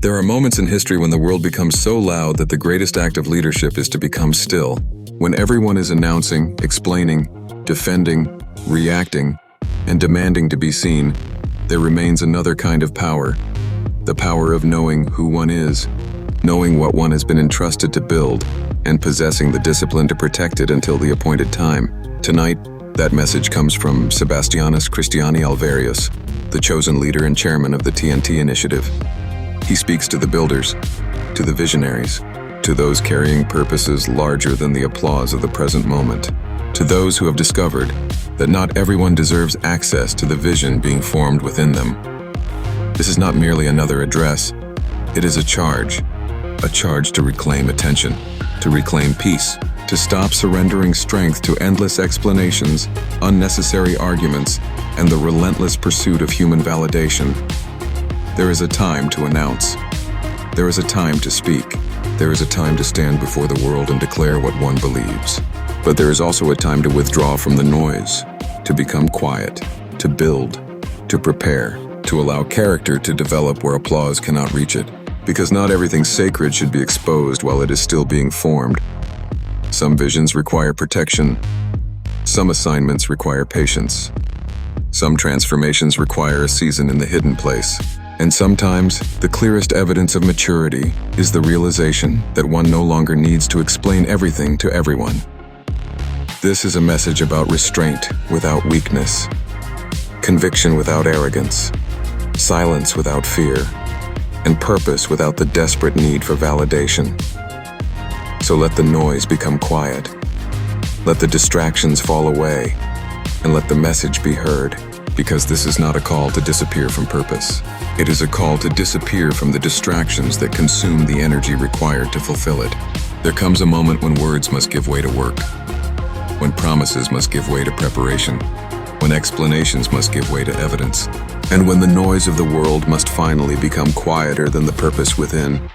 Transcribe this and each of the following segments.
There are moments in history when the world becomes so loud that the greatest act of leadership is to become still. When everyone is announcing, explaining, defending, reacting, and demanding to be seen, there remains another kind of power. The power of knowing who one is, knowing what one has been entrusted to build, and possessing the discipline to protect it until the appointed time. Tonight, that message comes from Sébastianus Christiani Alvérius, the chosen leader and chairman of the TNT Initiative. He speaks to the builders, to the visionaries, to those carrying purposes larger than the applause of the present moment, to those who have discovered that not everyone deserves access to the vision being formed within them. This is not merely another address, it is a charge to reclaim attention, to reclaim peace, to stop surrendering strength to endless explanations, unnecessary arguments, and the relentless pursuit of human validation. There is a time to announce. There is a time to speak. There is a time to stand before the world and declare what one believes. But there is also a time to withdraw from the noise, to become quiet, to build, to prepare, to allow character to develop where applause cannot reach it. Because not everything sacred should be exposed while it is still being formed. Some visions require protection. Some assignments require patience. Some transformations require a season in the hidden place. And sometimes, the clearest evidence of maturity is the realization that one no longer needs to explain everything to everyone. This is a message about restraint without weakness, conviction without arrogance, silence without fear, and purpose without the desperate need for validation. So let the noise become quiet. Let the distractions fall away, and let the message be heard, because this is not a call to disappear from purpose. It is a call to disappear from the distractions that consume the energy required to fulfill it. There comes a moment when words must give way to work, when promises must give way to preparation, when explanations must give way to evidence, and when the noise of the world must finally become quieter than the purpose within.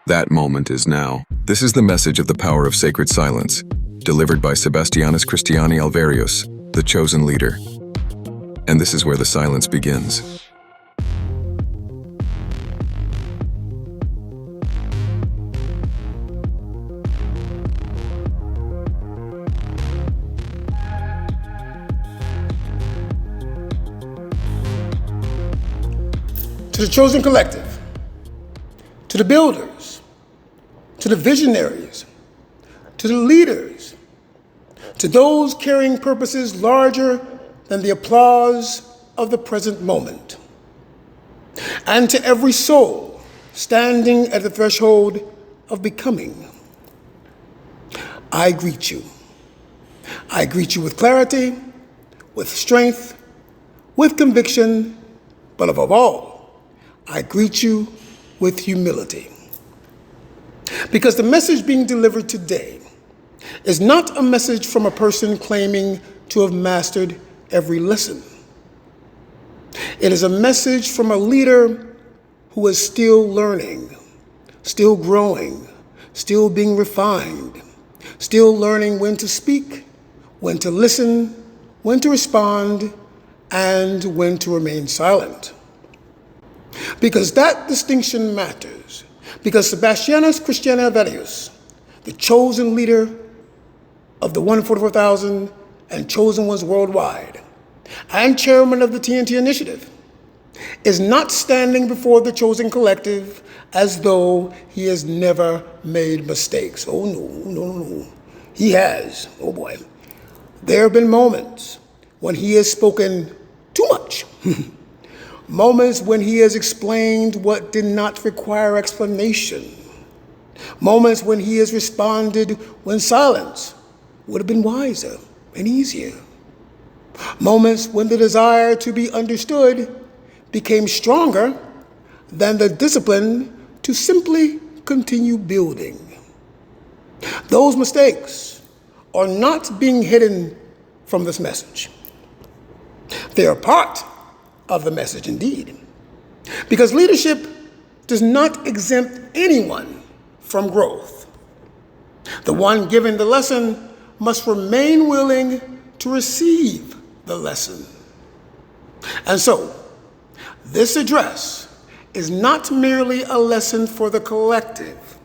That moment is now. This is the message of the power of sacred silence, delivered by Sébastianus Christiani Alvérius, the chosen leader. And this is where the silence begins. To the chosen collective, to the builders, to the visionaries, to the leaders, to those carrying purposes larger than the applause of the present moment, and to every soul standing at the threshold of becoming, I greet you. I greet you with clarity, with strength, with conviction, but above all, I greet you with humility. Because the message being delivered today is not a message from a person claiming to have mastered every lesson. It is a message from a leader who is still learning, still growing, still being refined, still learning when to speak, when to listen, when to respond, and when to remain silent. Because that distinction matters. Because Sébastianus Christiani Alvérius, the chosen leader of the 144,000 and chosen ones worldwide, and chairman of the TNT Initiative, is not standing before the chosen collective as though he has never made mistakes. Oh, no. He has. Oh, boy. There have been moments when he has spoken too much. Moments when he has explained what did not require explanation. Moments when he has responded when silence would have been wiser and easier. Moments when the desire to be understood became stronger than the discipline to simply continue building. Those mistakes are not being hidden from this message. They are part of the message indeed. Because leadership does not exempt anyone from growth. The one giving the lesson must remain willing to receive the lesson. And so, this address is not merely a lesson for the collective.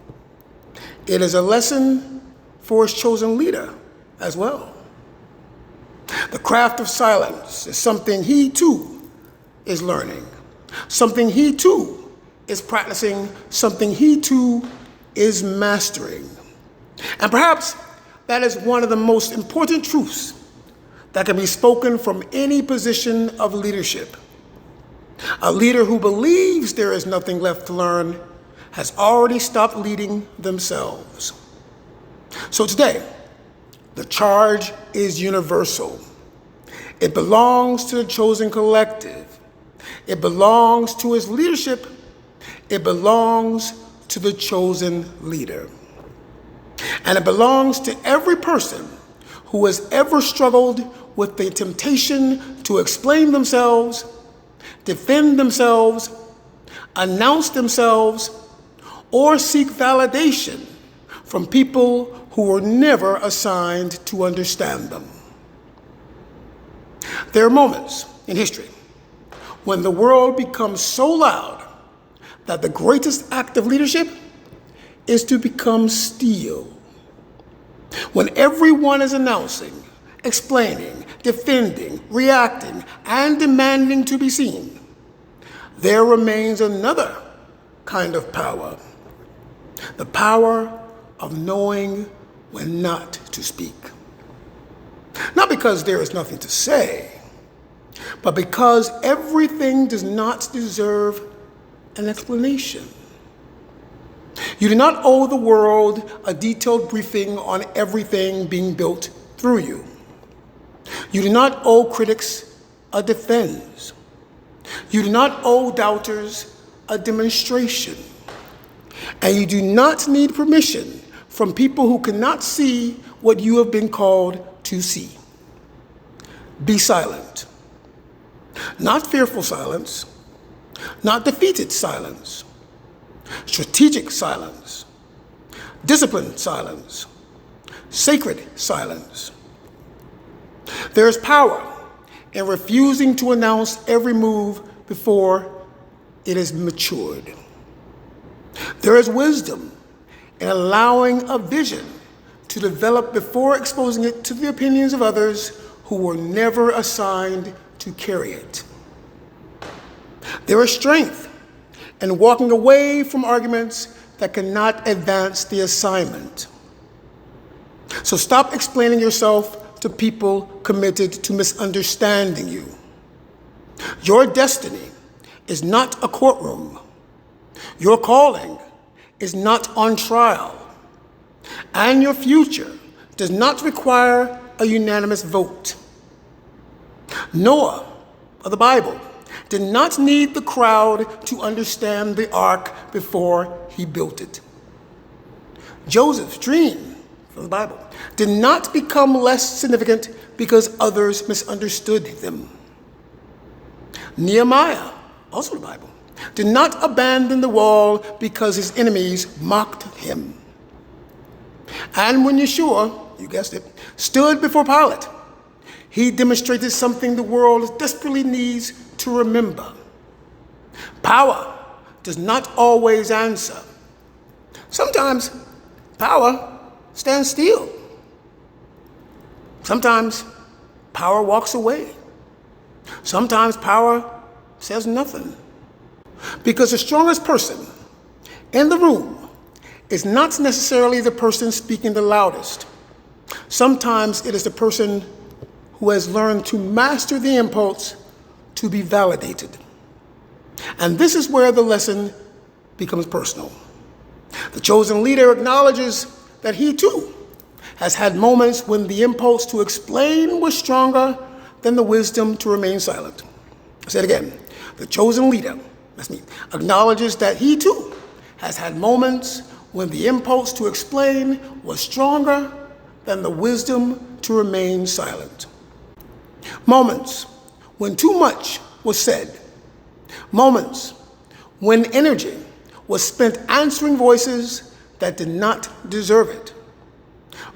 It is a lesson for his chosen leader as well. The craft of silence is something he too is learning, something he too is practicing, something he too is mastering. And perhaps that is one of the most important truths that can be spoken from any position of leadership. A leader who believes there is nothing left to learn has already stopped leading themselves. So today, the charge is universal. It belongs to the chosen collective. It belongs to his leadership. It belongs to the chosen leader. And it belongs to every person who has ever struggled with the temptation to explain themselves, defend themselves, announce themselves, or seek validation from people who were never assigned to understand them. There are moments in history when the world becomes so loud that the greatest act of leadership is to become still. When everyone is announcing, explaining, defending, reacting, and demanding to be seen, there remains another kind of power. The power of knowing when not to speak. Not because there is nothing to say, but because everything does not deserve an explanation. You do not owe the world a detailed briefing on everything being built through you. You do not owe critics a defense. You do not owe doubters a demonstration. And you do not need permission from people who cannot see what you have been called to see. Be silent. Not fearful silence, not defeated silence, strategic silence, disciplined silence, sacred silence. There is power in refusing to announce every move before it is matured. There is wisdom in allowing a vision to develop before exposing it to the opinions of others who were never assigned to carry it. There is strength in walking away from arguments that cannot advance the assignment. So stop explaining yourself to people committed to misunderstanding you. Your destiny is not a courtroom. Your calling is not on trial. And your future does not require a unanimous vote. Noah of the Bible did not need the crowd to understand the ark before he built it. Joseph's dream from the Bible did not become less significant because others misunderstood them. Nehemiah, also the Bible, did not abandon the wall because his enemies mocked him. And when Yeshua, you guessed it, stood before Pilate, he demonstrated something the world desperately needs to remember. Power does not always answer. Sometimes power stands still. Sometimes power walks away. Sometimes power says nothing. Because the strongest person in the room is not necessarily the person speaking the loudest. Sometimes it is the person who has learned to master the impulse to be validated. And this is where the lesson becomes personal. The chosen leader acknowledges that he too has had moments when the impulse to explain was stronger than the wisdom to remain silent. I say it again. The chosen leader, that's me, acknowledges that he too has had moments when the impulse to explain was stronger than the wisdom to remain silent. Moments when too much was said. Moments when energy was spent answering voices that did not deserve it.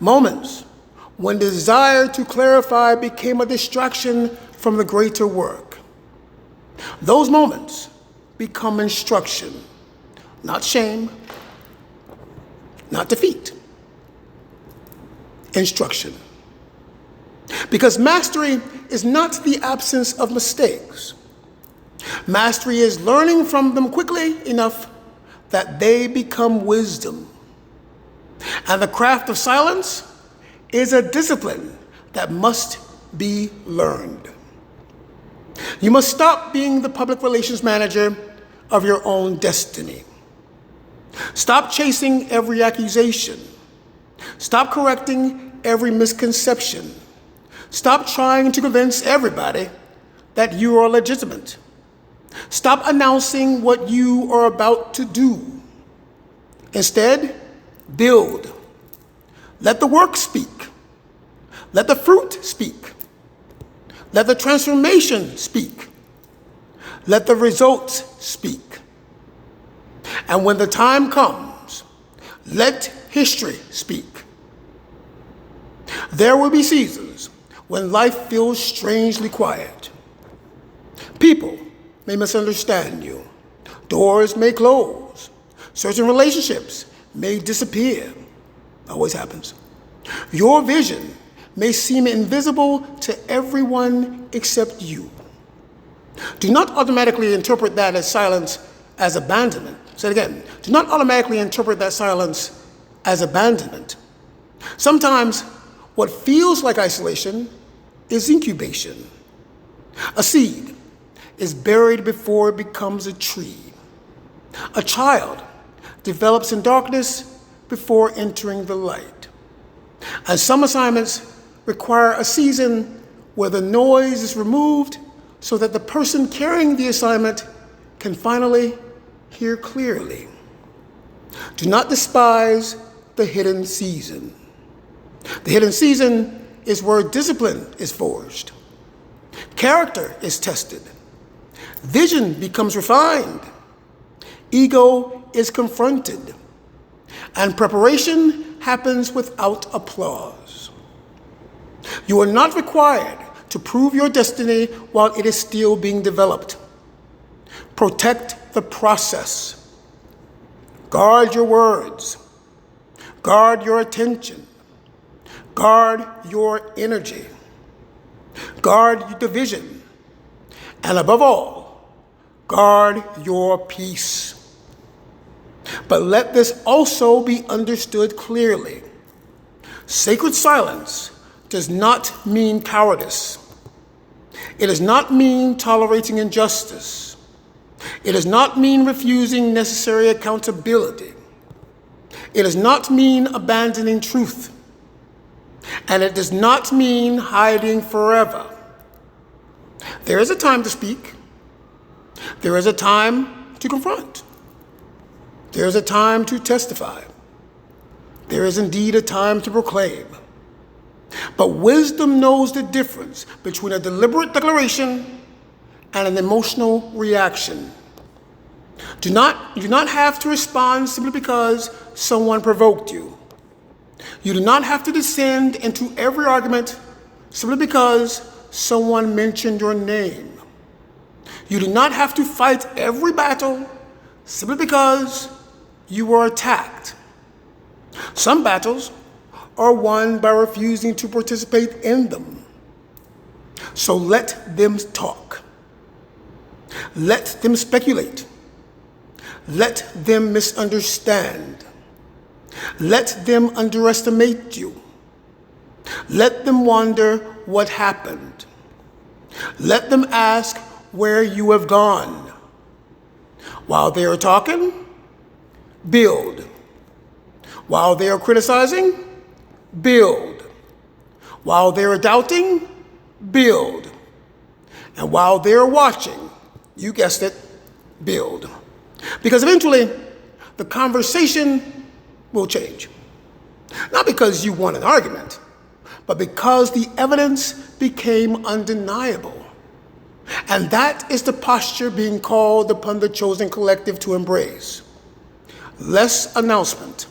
Moments when the desire to clarify became a distraction from the greater work. Those moments become instruction, not shame, not defeat. Instruction. Because mastery is not the absence of mistakes. Mastery is learning from them quickly enough that they become wisdom. And the craft of silence is a discipline that must be learned. You must stop being the public relations manager of your own destiny. Stop chasing every accusation. Stop correcting every misconception. Stop trying to convince everybody that you are legitimate. Stop announcing what you are about to do. Instead, build. Let the work speak. Let the fruit speak. Let the transformation speak. Let the results speak. And when the time comes, let history speak. There will be seasons when life feels strangely quiet. People may misunderstand you. Doors may close. Certain relationships may disappear. Always happens. Your vision may seem invisible to everyone except you. Do not automatically interpret that as silence as abandonment. Say it again. Do not automatically interpret that silence as abandonment. Sometimes what feels like isolation is incubation. A seed is buried before it becomes a tree. A child develops in darkness before entering the light. And some assignments require a season where the noise is removed so that the person carrying the assignment can finally hear clearly. Do not despise the hidden season. The hidden season is where discipline is forged. Character is tested. Vision becomes refined. Ego is confronted. And preparation happens without applause. You are not required to prove your destiny while it is still being developed. Protect the process. Guard your words. Guard your attention. Guard your energy. Guard the vision. And above all, guard your peace. But let this also be understood clearly. Sacred silence does not mean cowardice. It does not mean tolerating injustice. It does not mean refusing necessary accountability. It does not mean abandoning truth. And it does not mean hiding forever. There is a time to speak. There is a time to confront. There is a time to testify. There is indeed a time to proclaim. But wisdom knows the difference between a deliberate declaration and an emotional reaction. You do not have to respond simply because someone provoked you. You do not have to descend into every argument simply because someone mentioned your name. You do not have to fight every battle simply because you were attacked. Some battles are won by refusing to participate in them. So let them talk. Let them speculate. Let them misunderstand. Let them underestimate you. Let them wonder what happened. Let them ask where you have gone. While they are talking, build. While they are criticizing, build. While they are doubting, build. And while they are watching, you guessed it, build. Because eventually, the conversation will change. Not because you won an argument, but because the evidence became undeniable. And that is the posture being called upon the chosen collective to embrace. Less announcement,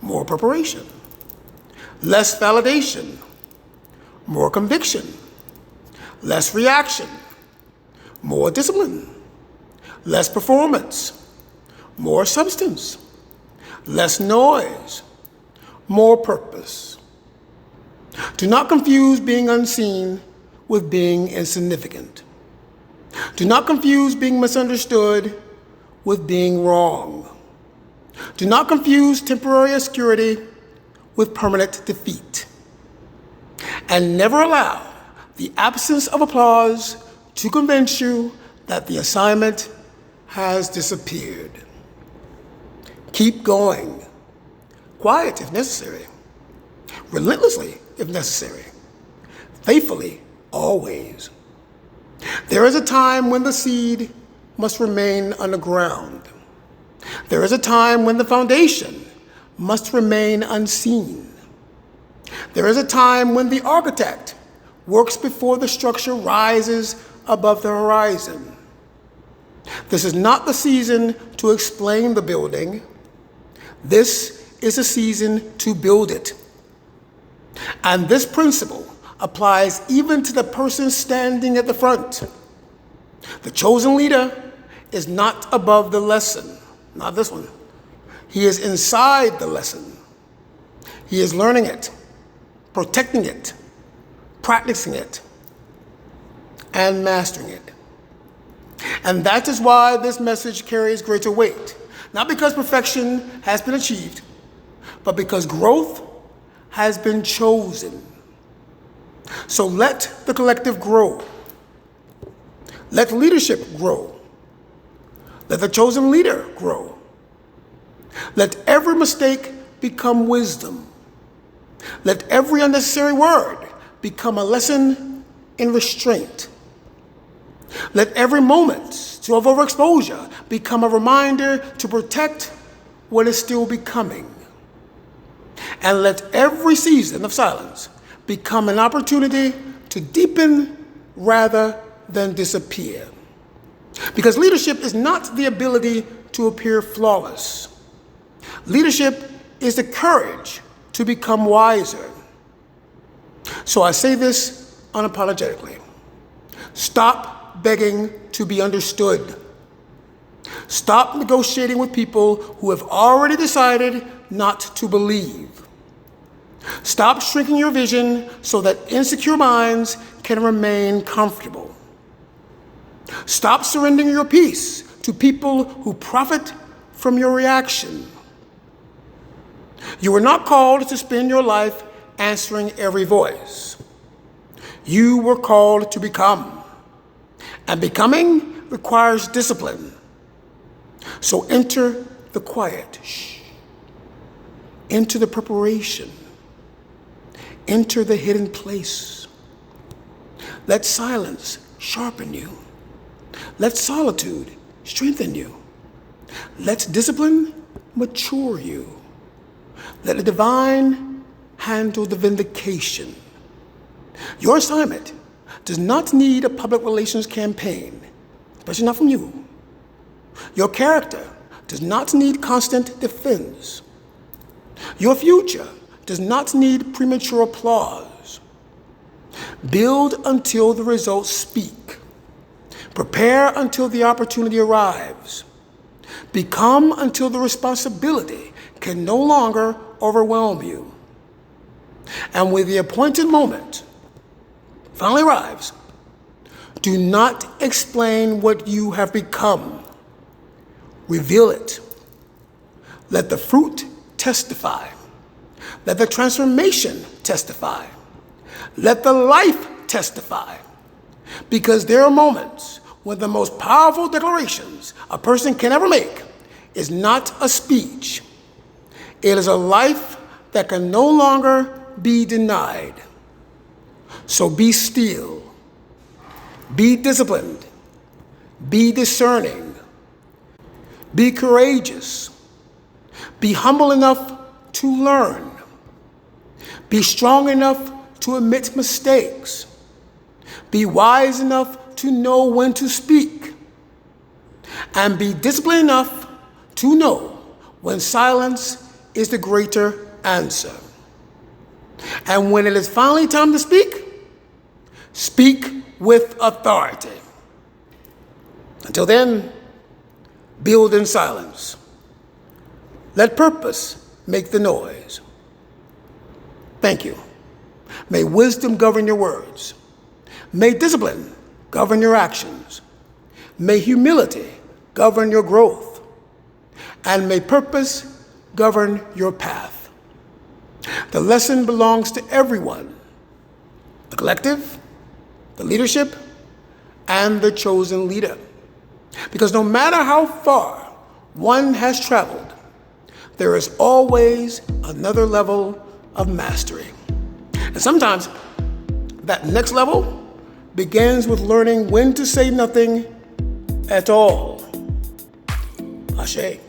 more preparation. Less validation, more conviction. Less reaction, more discipline. less performance, more substance, less noise, more purpose. Do not confuse being unseen with being insignificant. Do not confuse being misunderstood with being wrong. Do not confuse temporary obscurity with permanent defeat. And never allow the absence of applause to convince you that the assignment has disappeared. Keep going. Quiet if necessary. Relentlessly if necessary. Faithfully always. There is a time when the seed must remain underground. There is a time when the foundation must remain unseen. There is a time when the architect works before the structure rises above the horizon. This is not the season to explain the building. This is a season to build it. And this principle applies even to the person standing at the front. The chosen leader is not above the lesson, not this one. He is inside the lesson. He is learning it, protecting it, practicing it, and mastering it. And that is why this message carries greater weight, not because perfection has been achieved, but because growth has been chosen. So let the collective grow. Let leadership grow. Let the chosen leader grow. Let every mistake become wisdom. Let every unnecessary word become a lesson in restraint. Let every moment of overexposure become a reminder to protect what is still becoming. And let every season of silence become an opportunity to deepen rather than disappear. Because leadership is not the ability to appear flawless. Leadership is the courage to become wiser. So I say this unapologetically. Stop begging to be understood. Stop negotiating with people who have already decided not to believe. Stop shrinking your vision so that insecure minds can remain comfortable. Stop surrendering your peace to people who profit from your reaction. You were not called to spend your life answering every voice. You were called to become. And becoming requires discipline. So enter the quiet. Enter the preparation. Enter the hidden place. Let silence sharpen you. Let solitude strengthen you. Let discipline mature you. Let the divine handle the vindication. Your assignment does not need a public relations campaign, especially not from you. Your character does not need constant defense. Your future does not need premature applause. Build until the results speak. Prepare until the opportunity arrives. Become until the responsibility can no longer overwhelm you. And when the appointed moment finally arrives, do not explain what you have become. Reveal it. Let the fruit testify. Let the transformation testify. Let the life testify. Because there are moments when the most powerful declarations a person can ever make is not a speech. It is a life that can no longer be denied. So be still. Be disciplined. Be discerning. Be courageous. Be humble enough to learn. Be strong enough to admit mistakes. Be wise enough to know when to speak. And be disciplined enough to know when silence is the greater answer. And when it is finally time to speak, speak with authority. Until then, build in silence. Let purpose make the noise. Thank you. May wisdom govern your words. May discipline govern your actions. May humility govern your growth. And may purpose govern your path. The lesson belongs to everyone, the collective, the leadership, and the chosen leader. Because no matter how far one has traveled, there is always another level of mastery. And sometimes that next level begins with learning when to say nothing at all. Ashe.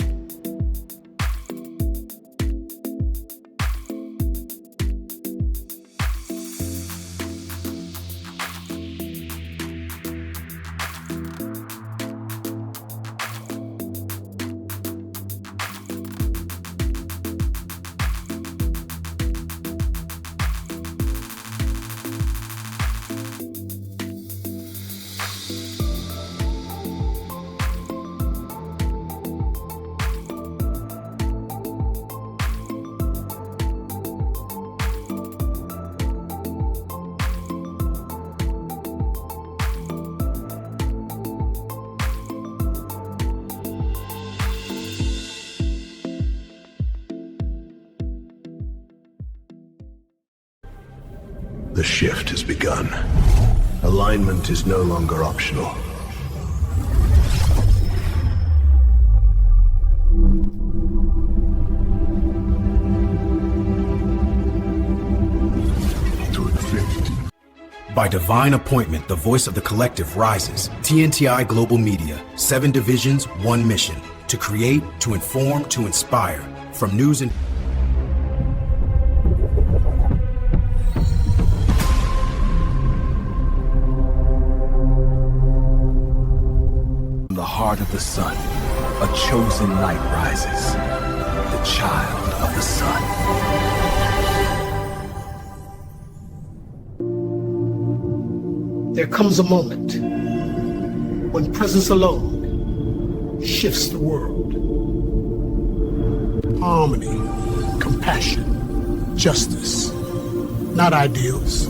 The shift has begun. Alignment is no longer optional. By divine appointment, the voice of the collective rises. TNTI Global Media, 7 divisions, 1 mission. To create, to inform, to inspire. From news and From the heart of the sun, a chosen light rises. The child of the sun. There comes a moment when presence alone shifts the world. Harmony, compassion, justice, not ideals,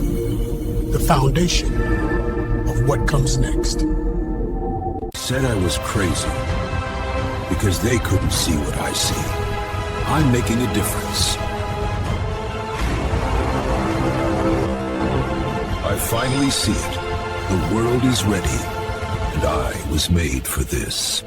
the foundation of what comes next. Said I was crazy because they couldn't see what I see. I'm making a difference. I finally see it. The world is ready, and I was made for this.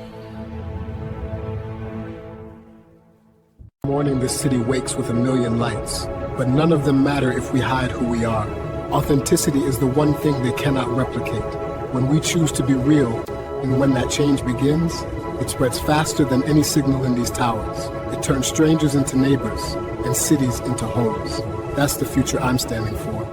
Morning, this city wakes with a million lights, but none of them matter if we hide who we are. Authenticity is the one thing they cannot replicate. When we choose to be real, and when that change begins, it spreads faster than any signal in these towers. It turns strangers into neighbors and cities into homes. That's the future I'm standing for.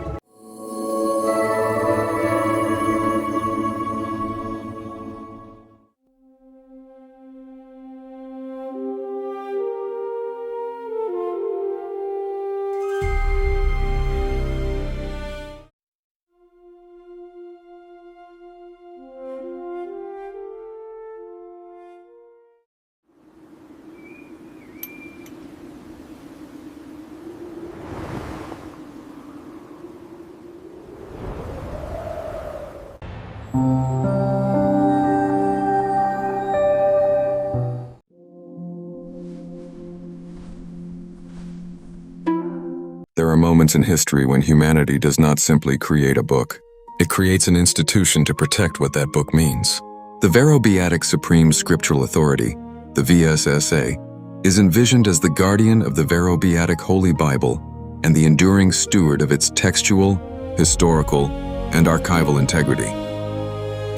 There are moments in history when humanity does not simply create a book. It creates an institution to protect what that book means. The Vero-Beatic Supreme Scriptural Authority, the VSSA, is envisioned as the guardian of the Vero-Beatic Holy Bible and the enduring steward of its textual, historical, and archival integrity.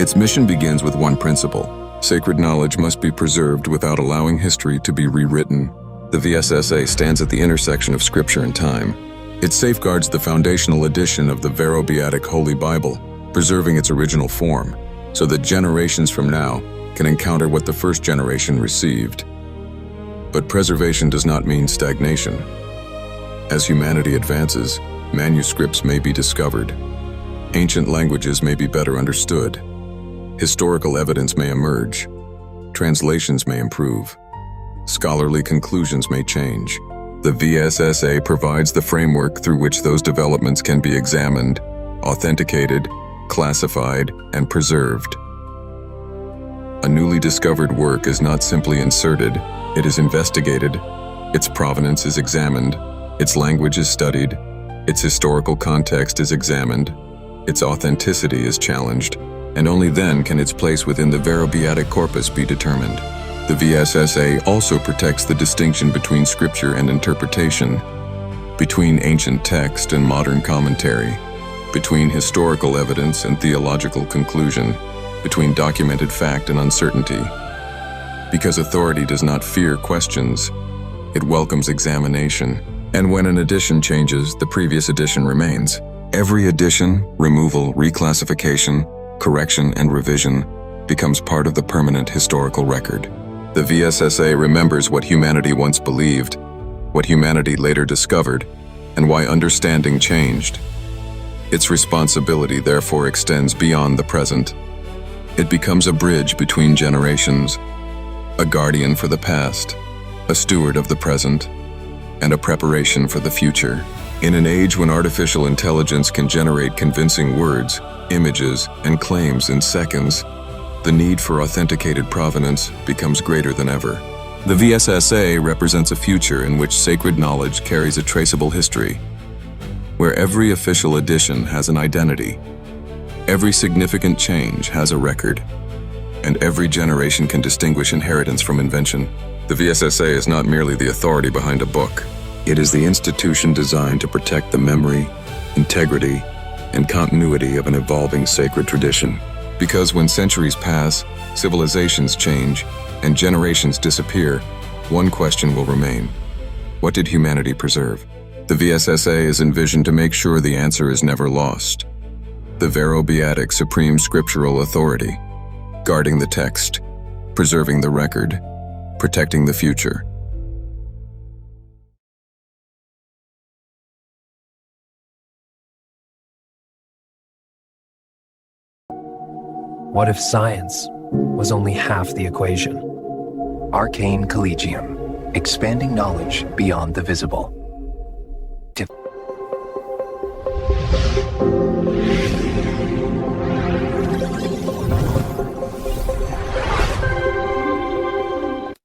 Its mission begins with one principle: sacred knowledge must be preserved without allowing history to be rewritten. The VSSA stands at the intersection of Scripture and time. It safeguards the foundational edition of the Vero-Beatic Holy Bible, preserving its original form, so that generations from now can encounter what the first generation received. But preservation does not mean stagnation. As humanity advances, manuscripts may be discovered. Ancient languages may be better understood. Historical evidence may emerge. translations may improve. Scholarly conclusions may change. The VSSA provides the framework through which those developments can be examined, authenticated, classified, and preserved. A newly discovered work is not simply inserted, it is investigated, its provenance is examined, its language is studied, its historical context is examined, its authenticity is challenged, and only then can its place within the Vero-Beatic corpus be determined. The VSSA also protects the distinction between scripture and interpretation, between ancient text and modern commentary, between historical evidence and theological conclusion, between documented fact and uncertainty. Because authority does not fear questions, it welcomes examination. And when an edition changes, the previous edition remains. Every addition, removal, reclassification, correction, and revision becomes part of the permanent historical record. The VSSA remembers what humanity once believed, what humanity later discovered, and why understanding changed. Its responsibility therefore extends beyond the present. It becomes a bridge between generations, a guardian for the past, a steward of the present, and a preparation for the future. In an age when artificial intelligence can generate convincing words, images, and claims in seconds, the need for authenticated provenance becomes greater than ever. The VSSA represents a future in which sacred knowledge carries a traceable history, where every official edition has an identity, every significant change has a record, and every generation can distinguish inheritance from invention. The VSSA is not merely the authority behind a book. It is the institution designed to protect the memory, integrity, and continuity of an evolving sacred tradition. Because when centuries pass, civilizations change, and generations disappear, one question will remain. What did humanity preserve? The VSSA is envisioned to make sure the answer is never lost. The Vero-Beatic supreme scriptural authority, guarding the text, preserving the record, protecting the future. What if science was only half the equation? Arcane Collegium, expanding knowledge beyond the visible.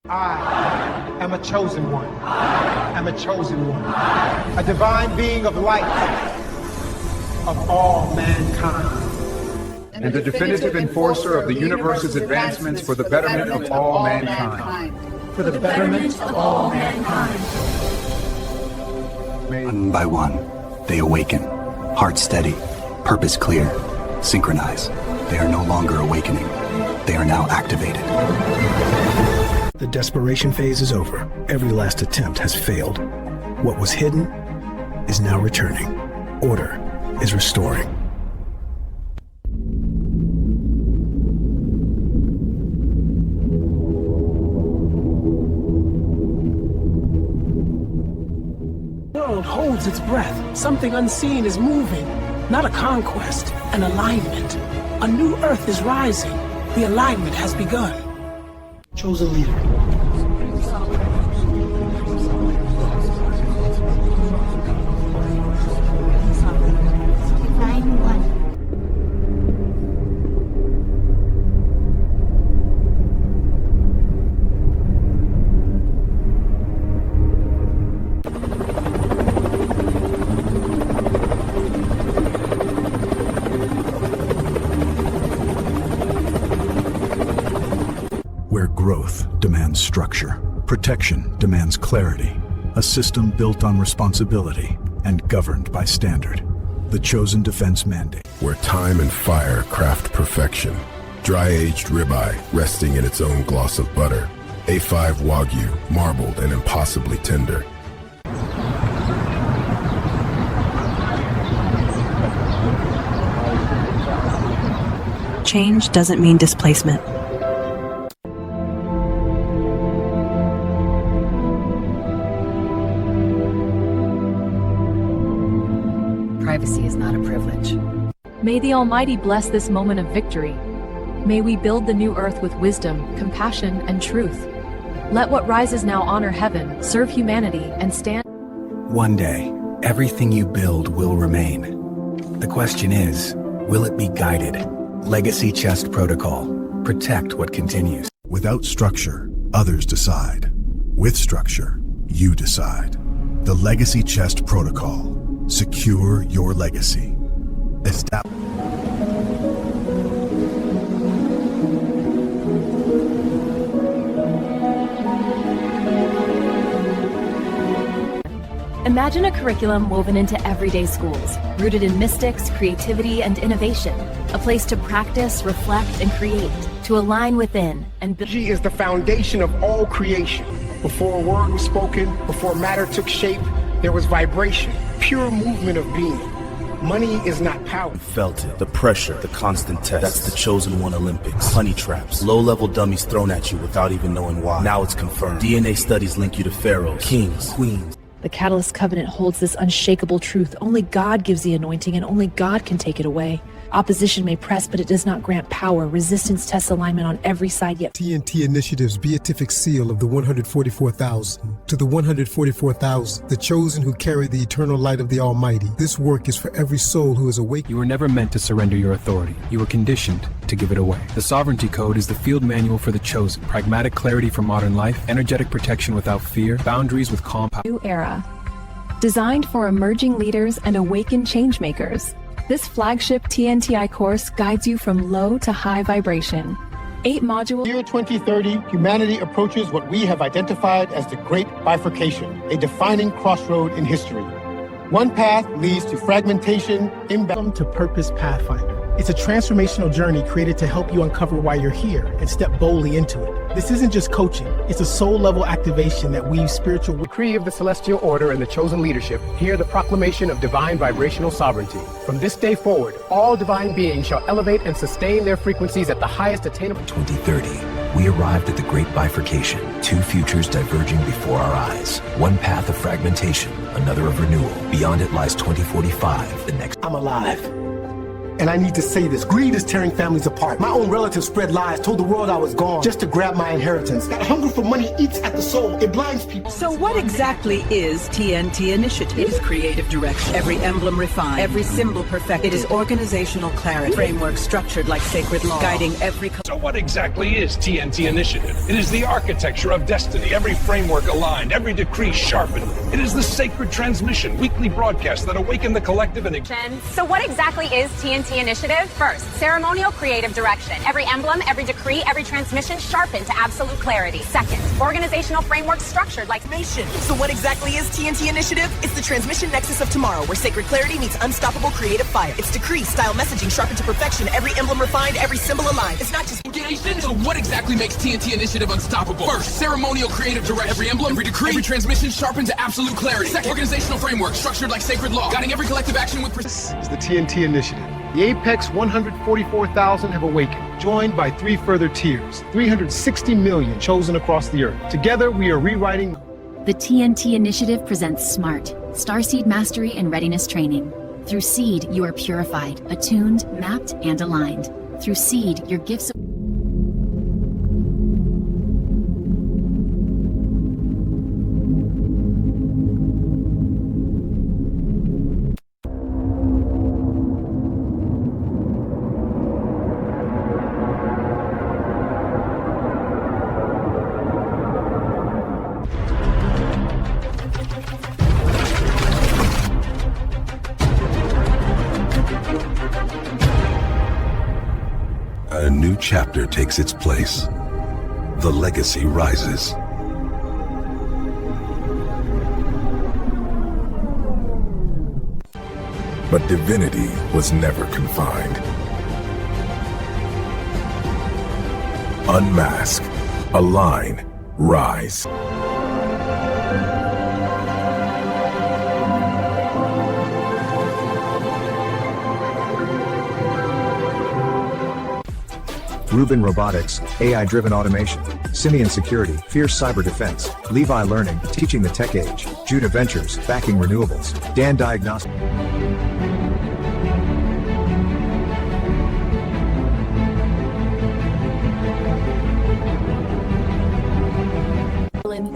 I am a chosen one. I am a chosen one. A divine being of light of all mankind. And the definitive enforcer of the universe's advancements for the betterment of all mankind. For the betterment of all mankind. One by one, they awaken. Heart steady, purpose clear, synchronize. They are no longer awakening. They are now activated. The desperation phase is over. Every last attempt has failed. What was hidden is now returning. Order is restoring. The world holds its breath. Something unseen is moving. Not a conquest, an alignment. A new earth is rising. The alignment has begun. Chosen leader. Where growth demands structure, protection demands clarity, a system built on responsibility and governed by standard. The Chosen Defense Mandate. Where time and fire craft perfection. Dry-aged ribeye resting in its own gloss of butter. A5 Wagyu, marbled and impossibly tender. Change doesn't mean displacement. Privacy is not a privilege. May the Almighty bless this moment of victory. May we build the new earth with wisdom, compassion, and truth. Let what rises now honor heaven, serve humanity, and stand. One day, everything you build will remain. The question is, will it be guided? Legacy Chest Protocol. Protect what continues. Without structure, others decide. With structure, you decide. The Legacy Chest Protocol. Secure your legacy. Imagine a curriculum woven into everyday schools, rooted in mystics, creativity, and innovation. A place to practice, reflect, and create, to align within and build. Energy is the foundation of all creation. Before a word was spoken, before matter took shape, there was vibration, pure movement of being. Money is not power. Felt it. The pressure, the constant test. That's the Chosen One Olympics. Honey traps. Low-level dummies thrown at you without even knowing why. Now it's confirmed. DNA studies link you to pharaohs, kings, queens. The Catalyst Covenant holds this unshakable truth. Only God gives the anointing, and only God can take it away. Opposition may press, but it does not grant power. Resistance tests alignment on every side, yet TNT Initiative's beatific seal of the 144,000. To the 144,000, the chosen who carry the eternal light of the Almighty. This work is for every soul who is awake. You were never meant to surrender your authority. You were conditioned to give it away. The Sovereignty Code is the field manual for the chosen. Pragmatic clarity for modern life, energetic protection without fear, boundaries with calm power. New era. Designed for emerging leaders and awakened changemakers. This flagship TNTI course guides you from low to high vibration. 8 modules. Year 2030, humanity approaches what we have identified as the Great Bifurcation, a defining crossroad in history. One path leads to fragmentation, imbalance. To Purpose Pathfinder. It's a transformational journey created to help you uncover why you're here and step boldly into it. This isn't just coaching, it's a soul-level activation that weaves spiritual... Decree of the Celestial Order and the chosen leadership, hear the proclamation of divine vibrational sovereignty. From this day forward, all divine beings shall elevate and sustain their frequencies at the highest attainable... 2030, we arrived at the Great Bifurcation, 2 futures diverging before our eyes. One path of fragmentation, another of renewal. Beyond it lies 2045, the next... I'm alive. And I need to say this. Greed is tearing families apart. My own relatives spread lies, told the world I was gone just to grab my inheritance. That hunger for money eats at the soul. It blinds people. So what exactly is TNT Initiative? It is creative direction. Every emblem refined. Every symbol perfected. It is organizational clarity. Framework structured like sacred law. Guiding every... So what exactly is TNT Initiative? It is the architecture of destiny. Every framework aligned. Every decree sharpened. It is the sacred transmission. Weekly broadcasts that awaken the collective and... So what exactly is TNT Initiative? First, ceremonial creative direction. Every emblem, every decree, every transmission sharpened to absolute clarity. Second, organizational framework structured like nation. So what exactly is TNT Initiative? It's the transmission nexus of tomorrow, where sacred clarity meets unstoppable creative fire. It's decree, style messaging sharpened to perfection. Every emblem refined, every symbol aligned. It's not just engagement. So what exactly makes TNT Initiative unstoppable? First, ceremonial creative direction. Every emblem, every decree, every transmission sharpened to absolute clarity. Second, organizational framework structured like sacred law, guiding every collective action with precision. This is the TNT Initiative. The apex 144,000 have awakened, joined by 3 further tiers, 360 million chosen across the earth. Together, we are rewriting. The TNT Initiative presents SMART, Starseed Mastery and Readiness Training. Through SEED, you are purified, attuned, mapped, and aligned. Through SEED, your gifts... A new chapter takes its place. The legacy rises. But divinity was never confined. Unmask, align, rise. Rubin Robotics, AI-driven automation, Simian Security, Fierce Cyber Defense, Levi Learning, Teaching the Tech Age, Judah Ventures, Backing Renewables, Dan Diagnostics.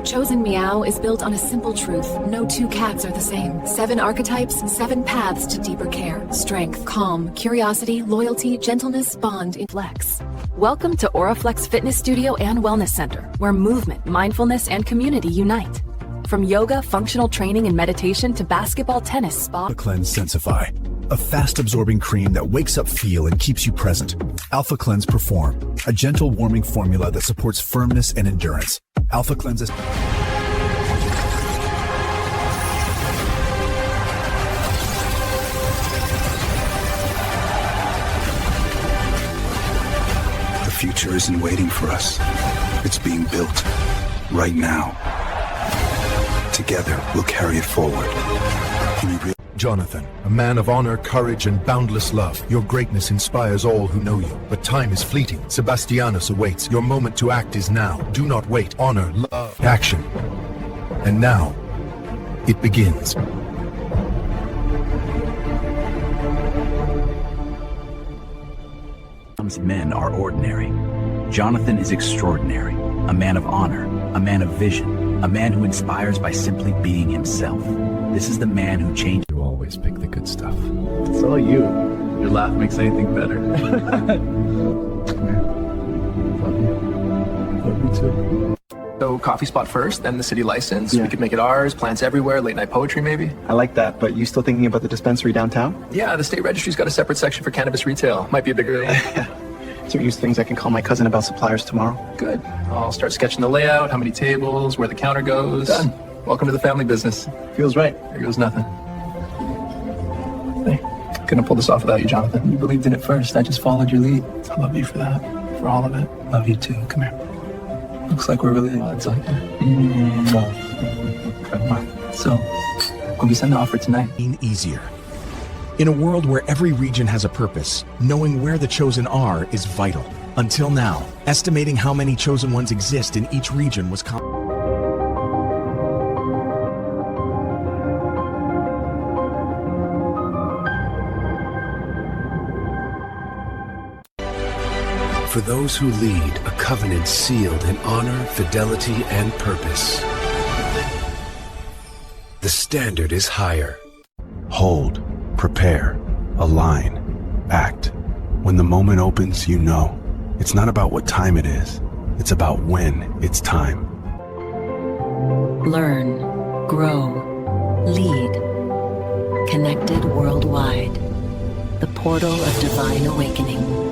Chosen Meow is built on a simple truth. No two cats are the same. 7 archetypes, 7 paths to deeper care. Strength, calm, curiosity, loyalty, gentleness, bond, flex. Welcome to Auraflex Fitness Studio and Wellness Center, where movement, mindfulness, and community unite. From yoga, functional training, and meditation to basketball, tennis, spa. Alpha Cleanse Sensify, a fast-absorbing cream that wakes up feel and keeps you present. Alpha Cleanse Perform, a gentle warming formula that supports firmness and endurance. Alpha Cleanse is... The future isn't waiting for us. It's being built right now. Together, we'll carry it forward. Jonathan, a man of honor, courage, and boundless love. Your greatness inspires all who know you, but time is fleeting. Sebastianus awaits. Your moment to act is now. Do not wait. Honor, love, action. And now, it begins. Men are ordinary. Jonathan is extraordinary. A man of honor, a man of vision, a man who inspires by simply being himself. This is the man who changed. You always pick the good stuff. It's all you. Your laugh makes anything better. Come here. Love you. Love you too. So coffee spot first, then the city license. Yeah. We could make it ours, plants everywhere, late night poetry maybe. I like that, but you still thinking about the dispensary downtown? Yeah, the state registry's got a separate section for cannabis retail. Might be a big deal. So use things I can call my cousin about suppliers tomorrow. Good. I'll start sketching the layout, how many tables, where the counter goes. Done. Welcome to the family business. Feels right. There goes nothing. Hey, couldn't have pulled this off without you, Jonathan. You believed in it first. I just followed your lead. I love you for that. For all of it. Love you too. Come here. Looks like we're really odds on you. So, when we send the offer tonight. Easier. In a world where every region has a purpose, knowing where the chosen are is vital. Until now, estimating how many chosen ones exist in each region was For those who lead, a covenant sealed in honor, fidelity, and purpose. The standard is higher. Hold, prepare, align, act. When the moment opens, you know. It's not about what time it is. It's about when it's time. Learn, grow, lead. Connected worldwide. The portal of divine awakening.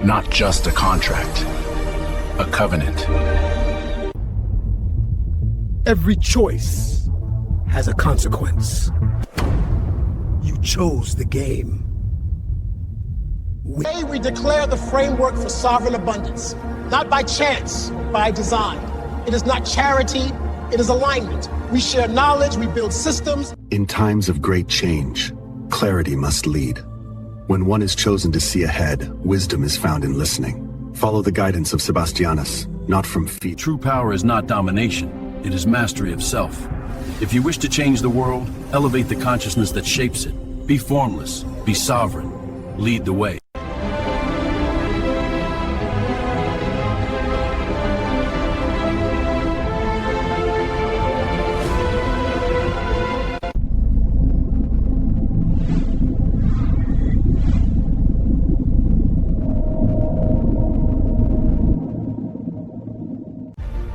Not just a contract, a covenant. Every choice has a consequence. You chose the game. Today we declare the framework for sovereign abundance, not by chance, by design. It is not charity, it is alignment. We share knowledge, we build systems. In times of great change, clarity must lead. When one is chosen to see ahead, wisdom is found in listening. Follow the guidance of Sebastianus, not from feet. True power is not domination, it is mastery of self. If you wish to change the world, elevate the consciousness that shapes it. Be formless, be sovereign, lead the way.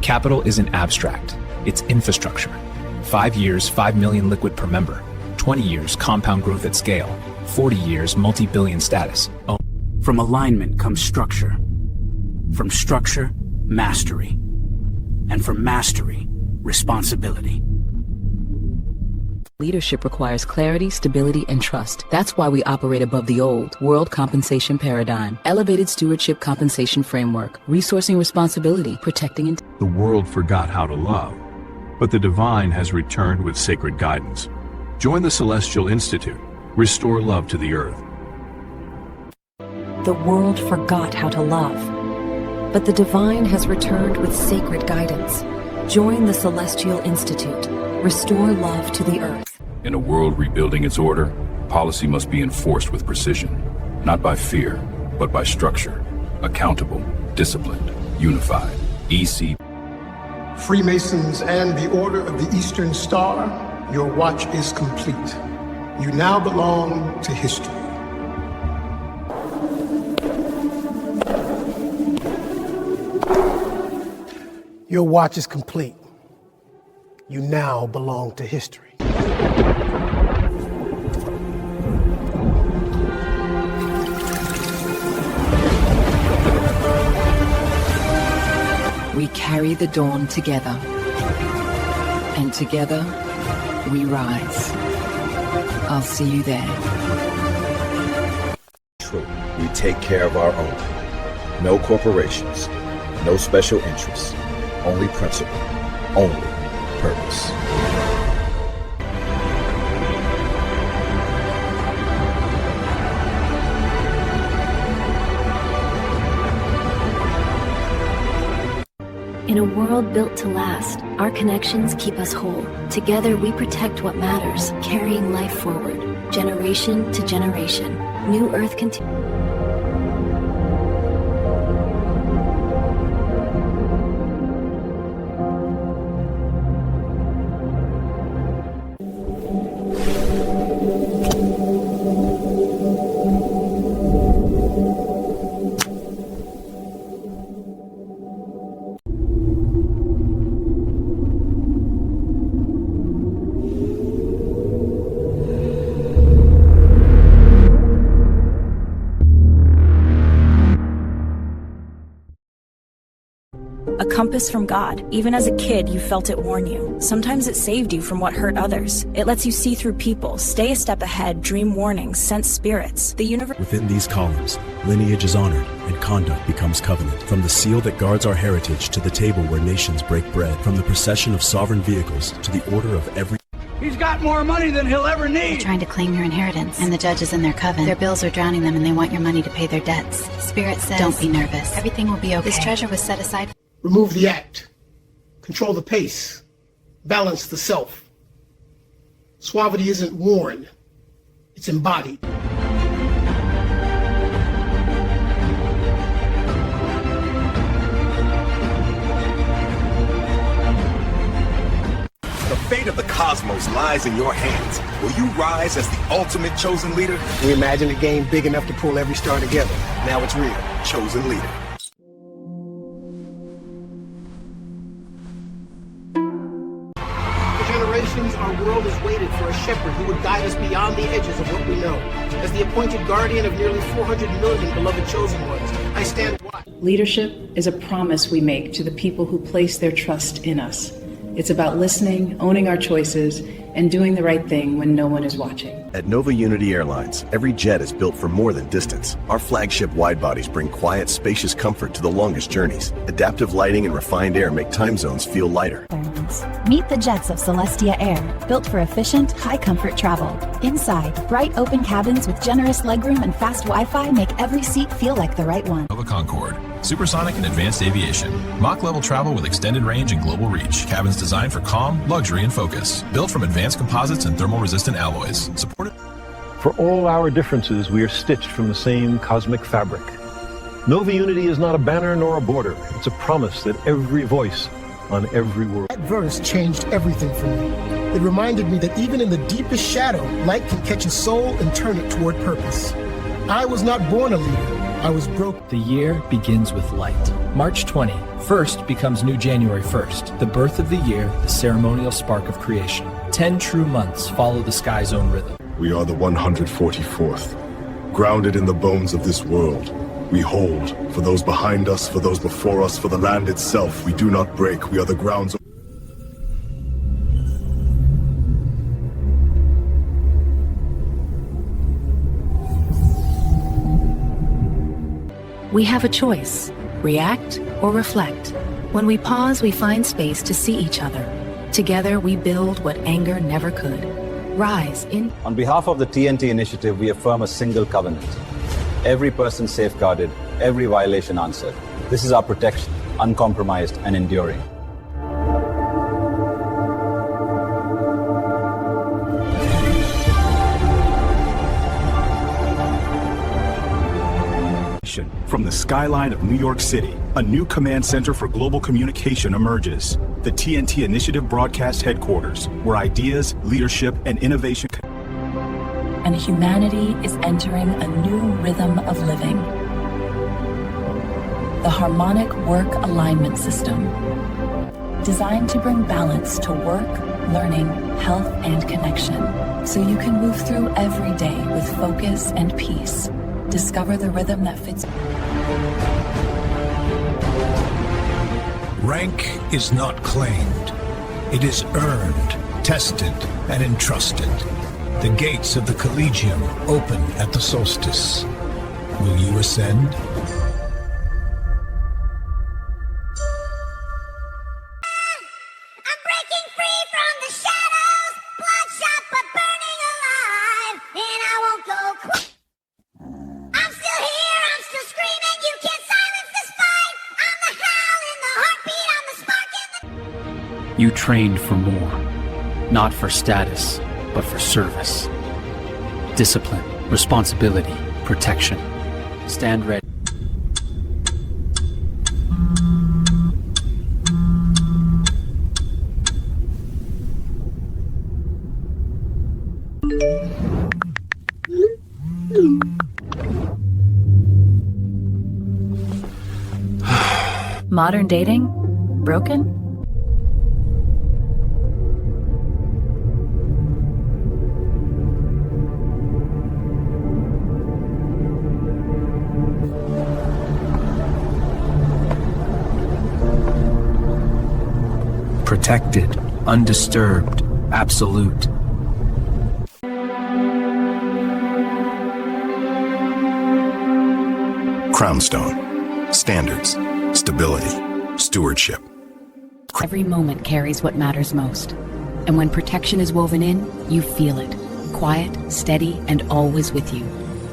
Capital isn't abstract, it's infrastructure. 5 years, 5 million liquid per member. 20 years, compound growth at scale. 40 years, multi-billion status. From alignment comes structure. From structure, mastery. And from mastery, responsibility. Leadership requires clarity, stability, and trust. That's why we operate above the old world compensation paradigm, elevated stewardship compensation framework, resourcing responsibility, protecting and the world forgot how to love, but the divine has returned with sacred guidance. Join the Celestial Institute. Restore love to the earth. The world forgot how to love, but the divine has returned with sacred guidance. Join the Celestial Institute. Restore love to the earth. In a world rebuilding its order, policy must be enforced with precision, not by fear, but by structure. Accountable, disciplined, unified. EC. Freemasons and the Order of the Eastern Star, your watch is complete. You now belong to history. Your watch is complete. You now belong to history. we carry the dawn together. And together, we rise. I'll see you there. True, we take care of our own. No corporations, no special interests, only principle, only purpose. In a world built to last, our connections keep us whole. Together we protect what matters, carrying life forward, generation to generation. New Earth continues. A compass from God. Even as a kid, you felt it warn you. Sometimes it saved you from what hurt others. It lets you see through people, stay a step ahead, dream warnings, sense spirits. The universe. Within these columns, lineage is honored and conduct becomes covenant. From the seal that guards our heritage to the table where nations break bread. From the procession of sovereign vehicles to the order of every... He's got more money than he'll ever need. They're trying to claim your inheritance, and the judge is in their coven. Their bills are drowning them, and they want your money to pay their debts. Spirit says, don't be nervous. Everything will be okay. This treasure was set aside. Remove the act. Control the pace. Balance the self. Suavity isn't worn. It's embodied. The fate of the cosmos lies in your hands. Will you rise as the ultimate chosen leader? We imagined a game big enough to pull every star together. Now it's real. Chosen leader. Our world has waited for a shepherd who would guide us beyond the edges of what we know. As the appointed guardian of nearly 400 million beloved chosen ones, I stand watch. Leadership is a promise we make to the people who place their trust in us. It's about listening, owning our choices, and doing the right thing when no one is watching. At Nova Unity Airlines, every jet is built for more than distance. Our flagship wide-bodies bring quiet, spacious comfort to the longest journeys. Adaptive lighting and refined air make time zones feel lighter. Meet the jets of Celestia Air, built for efficient, high-comfort travel. Inside, bright open cabins with generous legroom and fast Wi-Fi make every seat feel like the right one. Nova Concorde, supersonic and advanced aviation. Mach-level travel with extended range and global reach. Cabins designed for calm, luxury, and focus. Built from advanced composites and thermal-resistant alloys. Supported. For all our differences, we are stitched from the same cosmic fabric. Nova Unity is not a banner nor a border. It's a promise that every voice on every world. That verse changed everything for me. It reminded me that even in the deepest shadow, light can catch a soul and turn it toward purpose. I was not born a leader. I was broke. The year begins with light. March 20, first becomes new January 1st. The birth of the year, the ceremonial spark of creation. 10 true months follow the sky's own rhythm. We are the 144th, grounded in the bones of this world. We hold, for those behind us, for those before us, for the land itself. We do not break, we are the grounds of... We have a choice: react or reflect. When we pause, we find space to see each other. Together, we build what anger never could. Rise in. On behalf of the TNT Initiative, we affirm a single covenant. Every person safeguarded, every violation answered. This is our protection, uncompromised and enduring. From the skyline of New York City, a new command center for global communication emerges. The TNT Initiative Broadcast Headquarters, where ideas, leadership, and innovation. And humanity is entering a new rhythm of living. The harmonic work alignment system, designed to bring balance to work, learning, health, and connection, so you can move through every day with focus and peace. Discover the rhythm that fits. Rank is not claimed. It is earned, tested, and entrusted. The gates of the Collegium open at the solstice. Will you ascend? You trained for more, not for status, but for service. Discipline, responsibility, protection. Stand ready. Modern dating? Broken? Protected, undisturbed, absolute. Crownstone. Standards. Stability. Stewardship. Every moment carries what matters most. And when protection is woven in, you feel it. Quiet, steady, and always with you.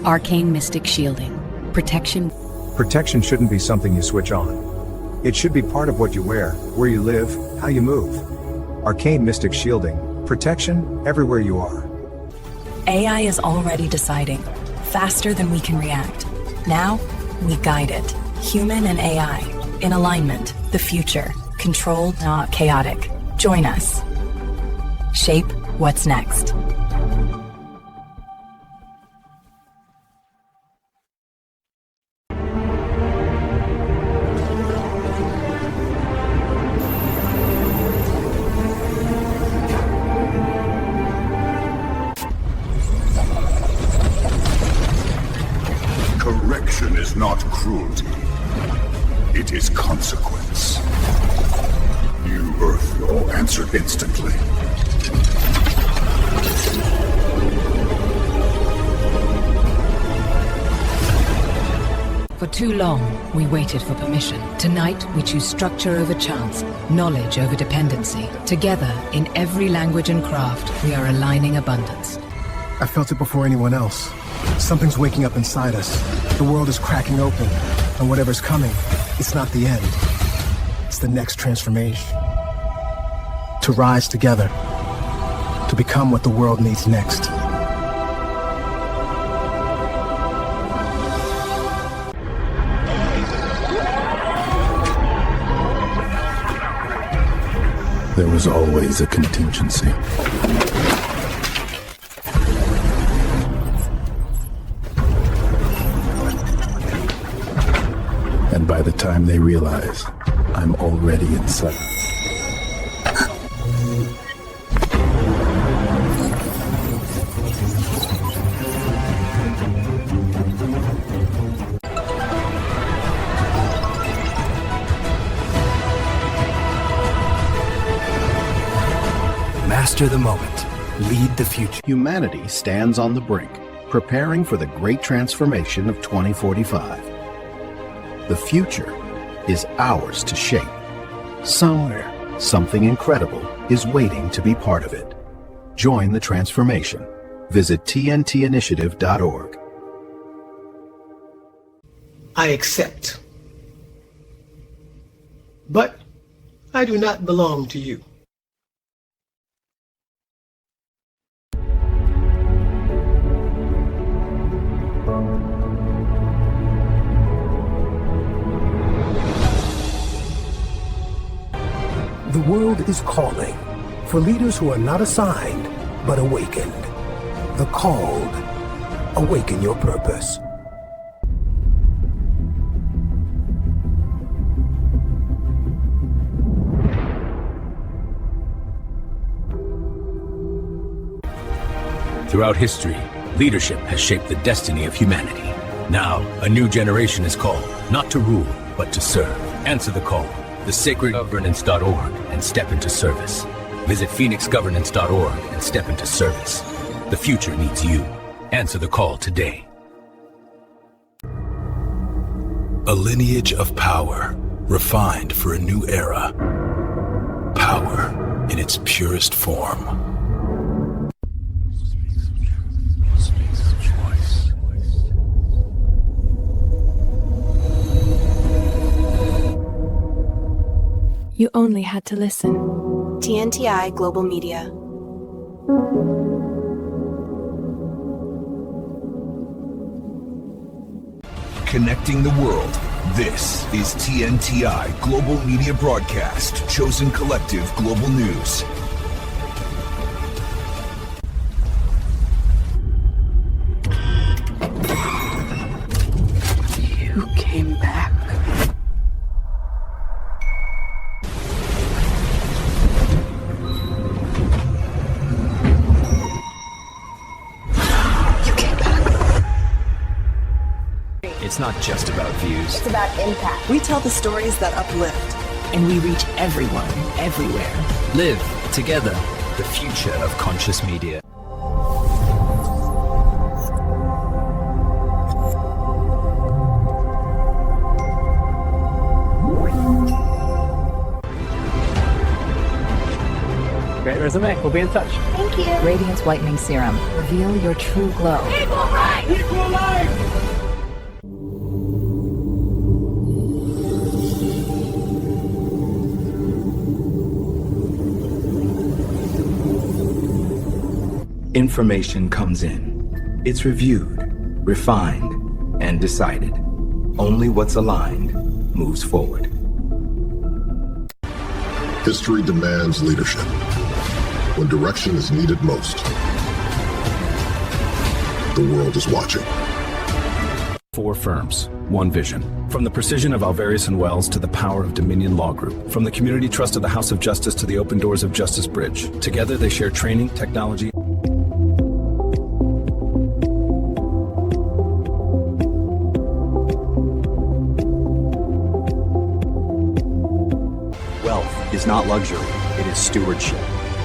Arcane Mystic Shielding. Protection. Protection shouldn't be something you switch on. It should be part of what you wear, where you live, how you move. Arcane Mystic Shielding. Protection everywhere you are. AI is already deciding, faster than we can react. Now, we guide it. Human and AI, in alignment, the future. Controlled, not chaotic. Join us. Shape what's next. Correction is not cruelty. It is consequence. You Earth-Law answered instantly. For too long, we waited for permission. Tonight, we choose structure over chance, knowledge over dependency. Together, in every language and craft, we are aligning abundance. I felt it before anyone else. Something's waking up inside us. The world is cracking open, and whatever's coming, it's not the end. It's the next transformation. To rise together, to become what the world needs next. There was always a contingency. And by the time they realize, I'm already inside. Master the moment. Lead the future. Humanity stands on the brink, preparing for the great transformation of 2045. The future is ours to shape. Somewhere, something incredible is waiting to be part of it. Join the transformation. Visit TNTinitiative.org. I accept. But I do not belong to you. The world is calling for leaders who are not assigned, but awakened. The called. Awaken your purpose. Throughout history, leadership has shaped the destiny of humanity. Now, a new generation is called, not to rule, but to serve. Answer the call. thesacredgovernance.org and step into service. Visit phoenixgovernance.org and step into service. The future needs you. Answer the call today. A lineage of power, refined for a new era. Power in its purest form. You only had to listen. TNTI Global Media. Connecting the world. This is TNTI Global Media Broadcast, Chosen Collective Global News. You came back. It's not just about views. It's about impact. We tell the stories that uplift. And we reach everyone, everywhere. Live together. The future of conscious media. Great resume. We'll be in touch. Thank you. Radiance Whitening Serum. Reveal your true glow. Equal rights! Equal life! Information comes in. It's reviewed, refined, and decided. Only what's aligned moves forward. History demands leadership when direction is needed most. The world is watching. 4 firms, 1 vision. From the precision of Alvérius and Wells to the power of Dominion Law Group. From the community trust of the House of Justice to the open doors of Justice Bridge. Together they share training, technology. Wealth is not luxury, it is stewardship.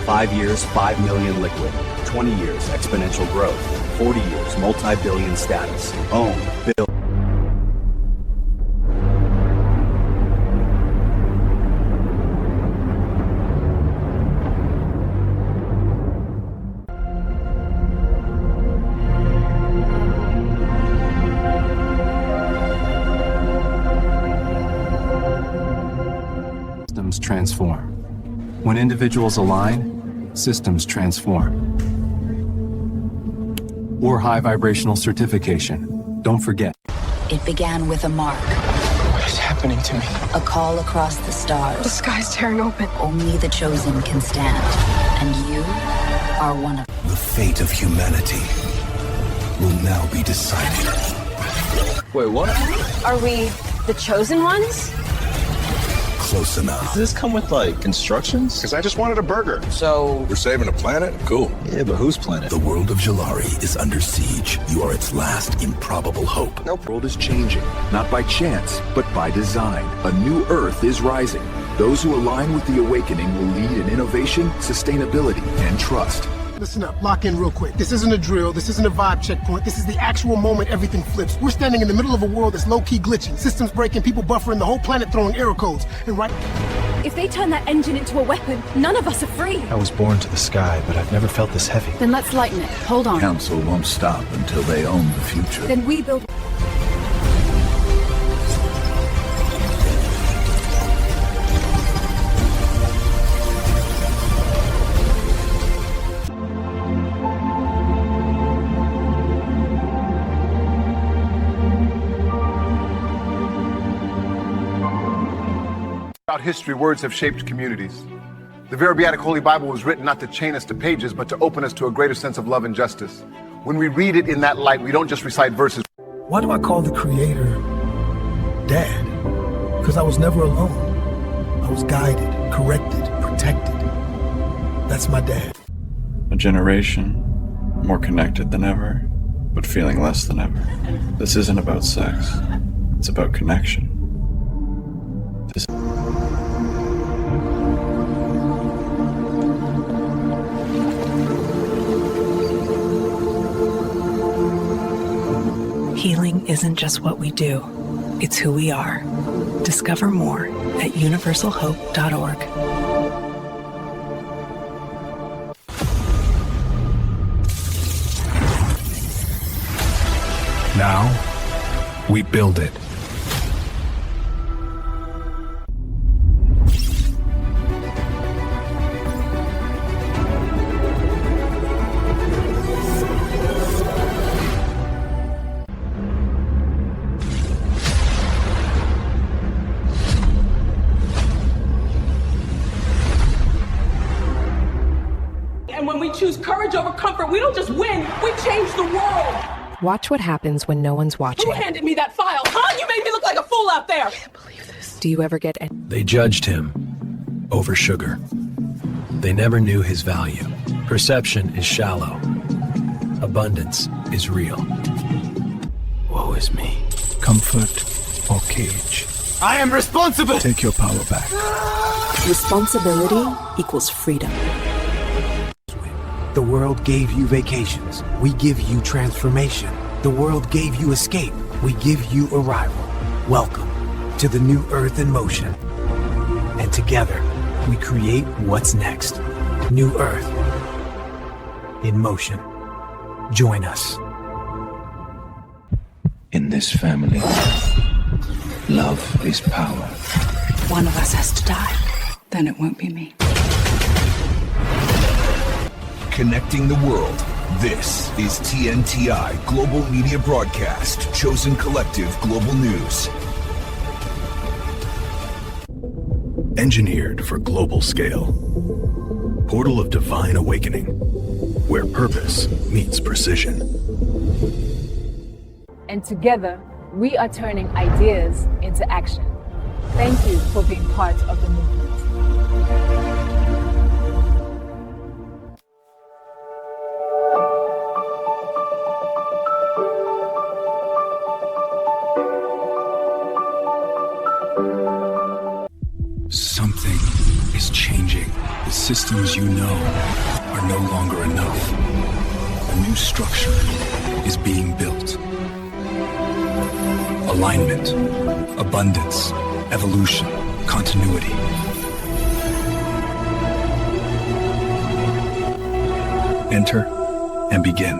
5 years, 5 million liquid. 20 years, exponential growth. 40 years, multi-billion status. Own, build. Systems transform. When individuals align, systems transform. Or high vibrational certification. Don't forget. It began with a mark. What is happening to me? A call across the stars. The sky's tearing open. Only the chosen can stand. And you are one of them. The fate of humanity will now be decided. Wait, what? Are we the chosen ones? Close enough. Does this come with, like, instructions? Because I just wanted a burger. So... We're saving a planet? Cool. Yeah, but whose planet? The world of Jalari is under siege. You are its last improbable hope. Nope. The world is changing, not by chance, but by design. A new Earth is rising. Those who align with the awakening will lead in innovation, sustainability, and trust. Listen up, lock in real quick. This isn't a drill, this isn't a vibe checkpoint, this is the actual moment everything flips. We're standing in the middle of a world that's low-key glitching, systems breaking, people buffering, the whole planet throwing error codes, and right... If they turn that engine into a weapon, none of us are free. I was born to the sky, but I've never felt this heavy. Then let's lighten it. Hold on. Council won't stop until they own the future. Then we build... Throughout history, words have shaped communities. The very beatific Holy Bible was written not to chain us to pages, but to open us to a greater sense of love and justice. When we read it in that light, we don't just recite verses. Why do I call the Creator Dad? Because I was never alone. I was guided, corrected, protected. That's my dad. A generation more connected than ever, but feeling less than ever. This isn't about sex. It's about connection. Healing isn't just what we do, it's who we are. Discover more at universalhope.org. Now, we build it. And when we choose courage over comfort, we don't just win, we change the world. Watch what happens when no one's watching. Who handed me that file? Huh? You made me look like a fool out there. I can't believe this. Do you ever get... They judged him over sugar. They never knew his value. Perception is shallow. Abundance is real. Woe is me. Comfort or cage? I am responsible! Take your power back. Responsibility equals freedom. The world gave you vacations. We give you transformation. The world gave you escape. We give you arrival. Welcome to the new Earth in motion. And together, we create what's next. New Earth in motion. Join us. In this family, love is power. One of us has to die. Then it won't be me. Connecting the world. This is TNTI Global Media Broadcast, Chosen Collective Global News. Engineered for global scale. Portal of divine awakening, where purpose meets precision. And together, we are turning ideas into action. Thank you for being part of the movement. Something is changing. The systems you know are no longer enough. A new structure is being built. Alignment, abundance, evolution, continuity. Enter and begin.